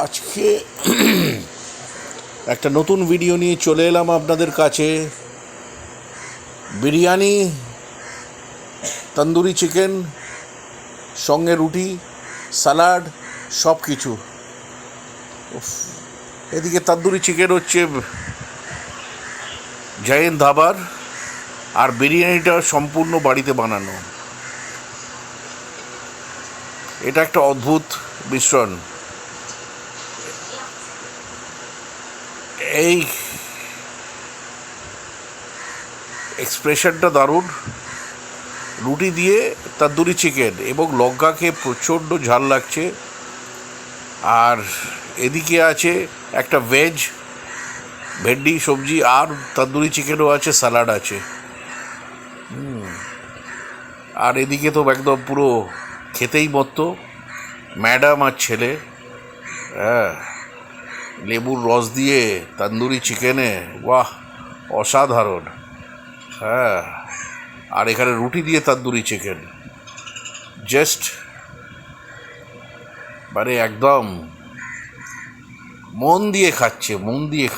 আজকে একটা নতুন ভিডিও নিয়ে চলে এলাম আপনাদের কাছে। বিরিয়ানি, তন্দুরি চিকেন, সঙ্গে রুটি, স্যালাড, সব কিছু। এদিকে তন্দুরি চিকেন হচ্ছে হিন্দ ধাবার, আর বিরিয়ানিটা সম্পূর্ণ বাড়িতে বানানো। এটা একটা অদ্ভুত মিশ্রণ। এই এক্সপ্রেশনটা দারুণ। রুটি দিয়ে তন্দুরি চিকেন এবং লঙ্কা খেয়ে প্রচণ্ড ঝাল লাগছে। আর এদিকে আছে একটা ভেন্ডি সবজি, আর তন্দুরি চিকেনও আছে, স্যালাড আছে। আর এদিকে তো একদম পুরো খেতেই মত্ত ম্যাডাম আর ছেলে। হ্যাঁ, লেবুর রস দিয়ে তন্দুরি চিকেনে, বাহ, অসাধারণ। হ্যাঁ, আর এখানে রুটি দিয়ে তন্দুরি চিকেন, জাস্ট মানে একদম মন দিয়ে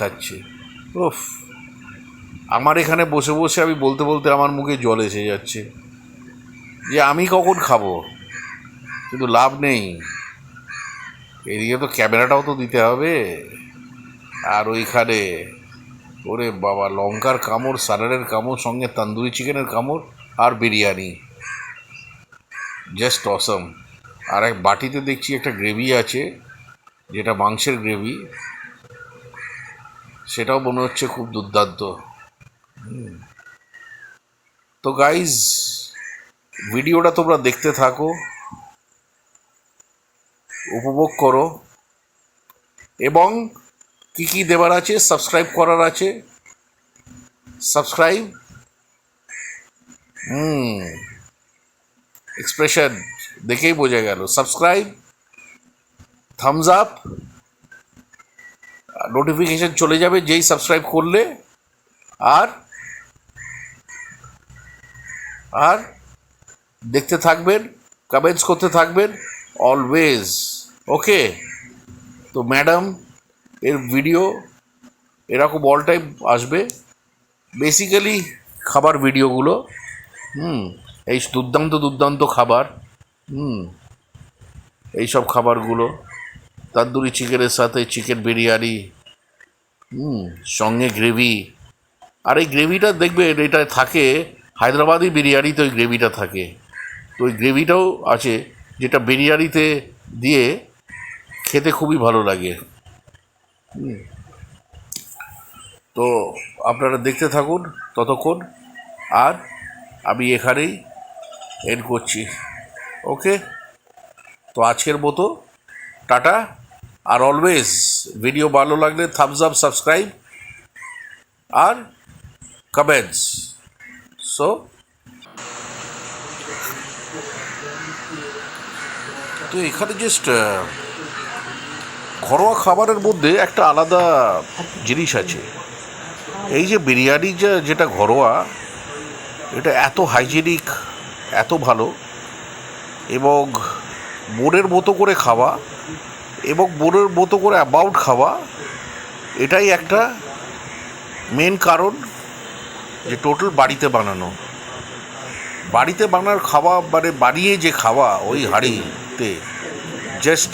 খাচ্ছে। উফ, আমার এখানে বসে বসে আমি বলতে বলতে আমার মুখে জল এসে যাচ্ছে যে আমি কখন খাবো, কিন্তু লাভ নেই। এদিকে তো ক্যামেরাটাও তো দিতে হবে। আর ওইখানে ওরে বাবা, লঙ্কার কামড়, স্যালাডের কামড়, সঙ্গে তন্দুরি চিকেনের কামড়, আর বিরিয়ানি, জাস্ট অসম। আর এক বাটিতে দেখছি একটা গ্রেভি আছে, যেটা মাংসের গ্রেভি, সেটাও মনে হচ্ছে খুব দুর্দান্ত। তো গাইজ, ভিডিওটা তোমরা দেখতে থাকো, উপভোগ করো, এবং কি কি দেবার আছে, সাবস্ক্রাইব করার আছে, সাবস্ক্রাইব। এক্সপ্রেশন দেখেই বোঝা গেল। সাবস্ক্রাইব, থামস আপ, নোটিফিকেশন চলে যাবে যেই সাবস্ক্রাইব করলে। আর আর দেখতে থাকবেন, কমেন্টস করতে থাকবেন অলওয়েজ। ওকে, তো ম্যাডাম এর ভিডিও এরকম অল টাইম আসবে, বেসিক্যালি খাবার ভিডিওগুলো। এই দুর্দান্ত খাবার, এইসব খাবারগুলো, তন্দুরি চিকেনের সাথে চিকেন বিরিয়ানি, সঙ্গে গ্রেভি। আর এই গ্রেভিটা দেখবে এটা থাকে হায়দ্রাবাদি বিরিয়ানিতে, ওই গ্রেভিটা থাকে। তো ওই গ্রেভিটাও আছে, যেটা বিরিয়ানিতে দিয়ে খেতে খুবই ভালো লাগে। তো আপনারা দেখতে থাকুন ততক্ষণ। আর আমি এখানেই এন্ড করছি। ওকে, তো আজকের মতো টাটা। আর অলওয়েজ ভিডিও ভালো লাগলে থামস আপ, সাবস্ক্রাইব, আর কমেন্টস। সো তো এখানে জাস্ট ঘরোয়া খাবারের মধ্যে একটা আলাদা জিনিস আছে। এই যে বিরিয়ানি যেটা ঘরোয়া, এটা এত হাইজেনিক, এত ভালো, এবং মনের মতো করে খাওয়া, এবং মনের মতো করে অ্যামাউন্ট খাওয়া, এটাই একটা মেন কারণ যে টোটাল বাড়িতে বানার খাওয়া, মানে বানিয়ে যে খাওয়া ওই হাঁড়িতে, জাস্ট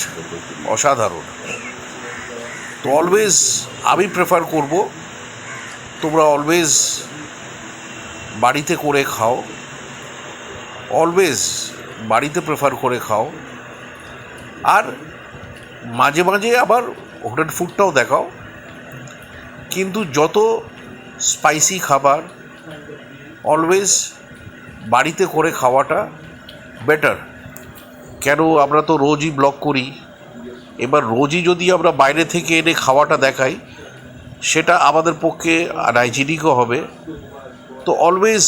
অসাধারণ। তো অলওয়েজ আমি প্রেফার করব তোমরা অলওয়েজ বাড়িতে করে খাও, অলওয়েজ বাড়িতে প্রেফার করে খাও। আর মাঝে মাঝে আবার হোটেল ফুডটাও দেখাও, কিন্তু যত স্পাইসি খাবার অলওয়েজ বাড়িতে করে খাওয়াটা বেটার। কেন, আমরা তো রোজই ব্লগ করি, এবার রোজই যদি আমরা বাইরে থেকে এনে খাওয়াটা দেখাই, সেটা আমাদের পক্ষে হাইজিনিকও হবে। তো অলওয়েজ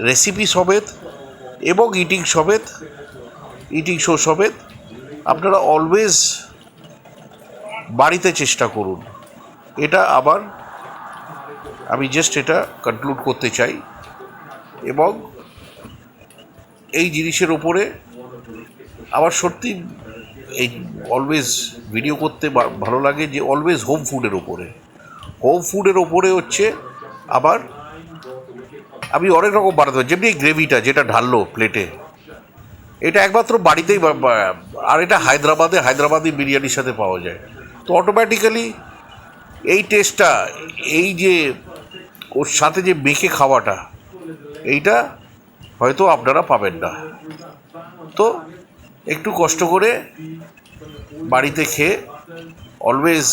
রেসিপি সমেত এবং ইটিং শো সমেত আপনারা অলওয়েজ বাড়িতে চেষ্টা করুন। এটা আবার আমি জাস্ট এটা কনক্লুড করতে চাই। এবং এই জিনিসের ওপরে আবার সত্যি এই অলওয়েজ ভিডিও করতে ভালো লাগে যে অলওয়েজ হোম ফুডের ওপরে। হোম ফুডের ওপরে হচ্ছে আবার আমি অনেক রকম বানাতে পারি, যেমনি এই গ্রেভিটা যেটা ঢাললো প্লেটে, এটা একমাত্র বাড়িতেই আর এটা হায়দ্রাবাদি বিরিয়ানির সাথে পাওয়া যায়। তো অটোমেটিক্যালি এই টেস্টটা, এই যে ওর সাথে যে মেখে খাওয়াটা, এইটা হয়তো আপনারা পাবেন না। তো একটু কষ্ট করে বাড়িতে খেয়ে অলওয়েজ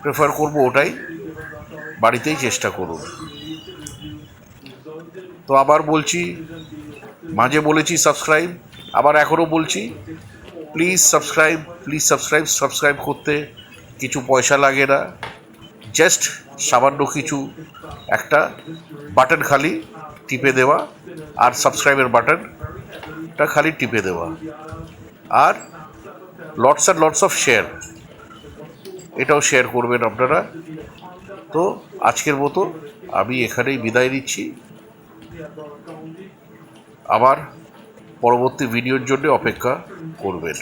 প্রেফার করব ওটাই, বাড়িতেই চেষ্টা করুন। তো আবার বলছি, মাঝে বলেছি সাবস্ক্রাইব, আবার এখনও বলছি প্লিজ সাবস্ক্রাইব করতে কিছু পয়সা লাগে না, জাস্ট সামান্য কিছু একটা বাটন খালি টিপে দেওয়া, আর সাবস্ক্রাইবের বাটনটা খালি টিপে দেওয়া, আর লটস অফ শেয়ার, এটাও শেয়ার করবেন আপনারা। তো আজকের মতো আমি এখানেই বিদায় নিচ্ছি, আবার পরবর্তী ভিডিওর জন্য অপেক্ষা করবেন।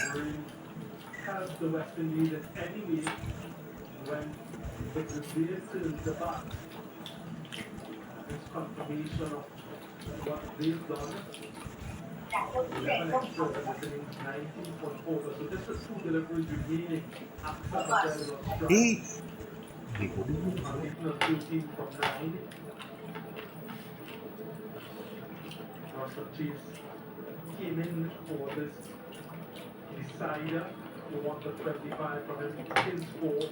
এই came in for this decider who won the 25 from his score,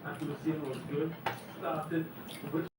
and Lucien was good. Started with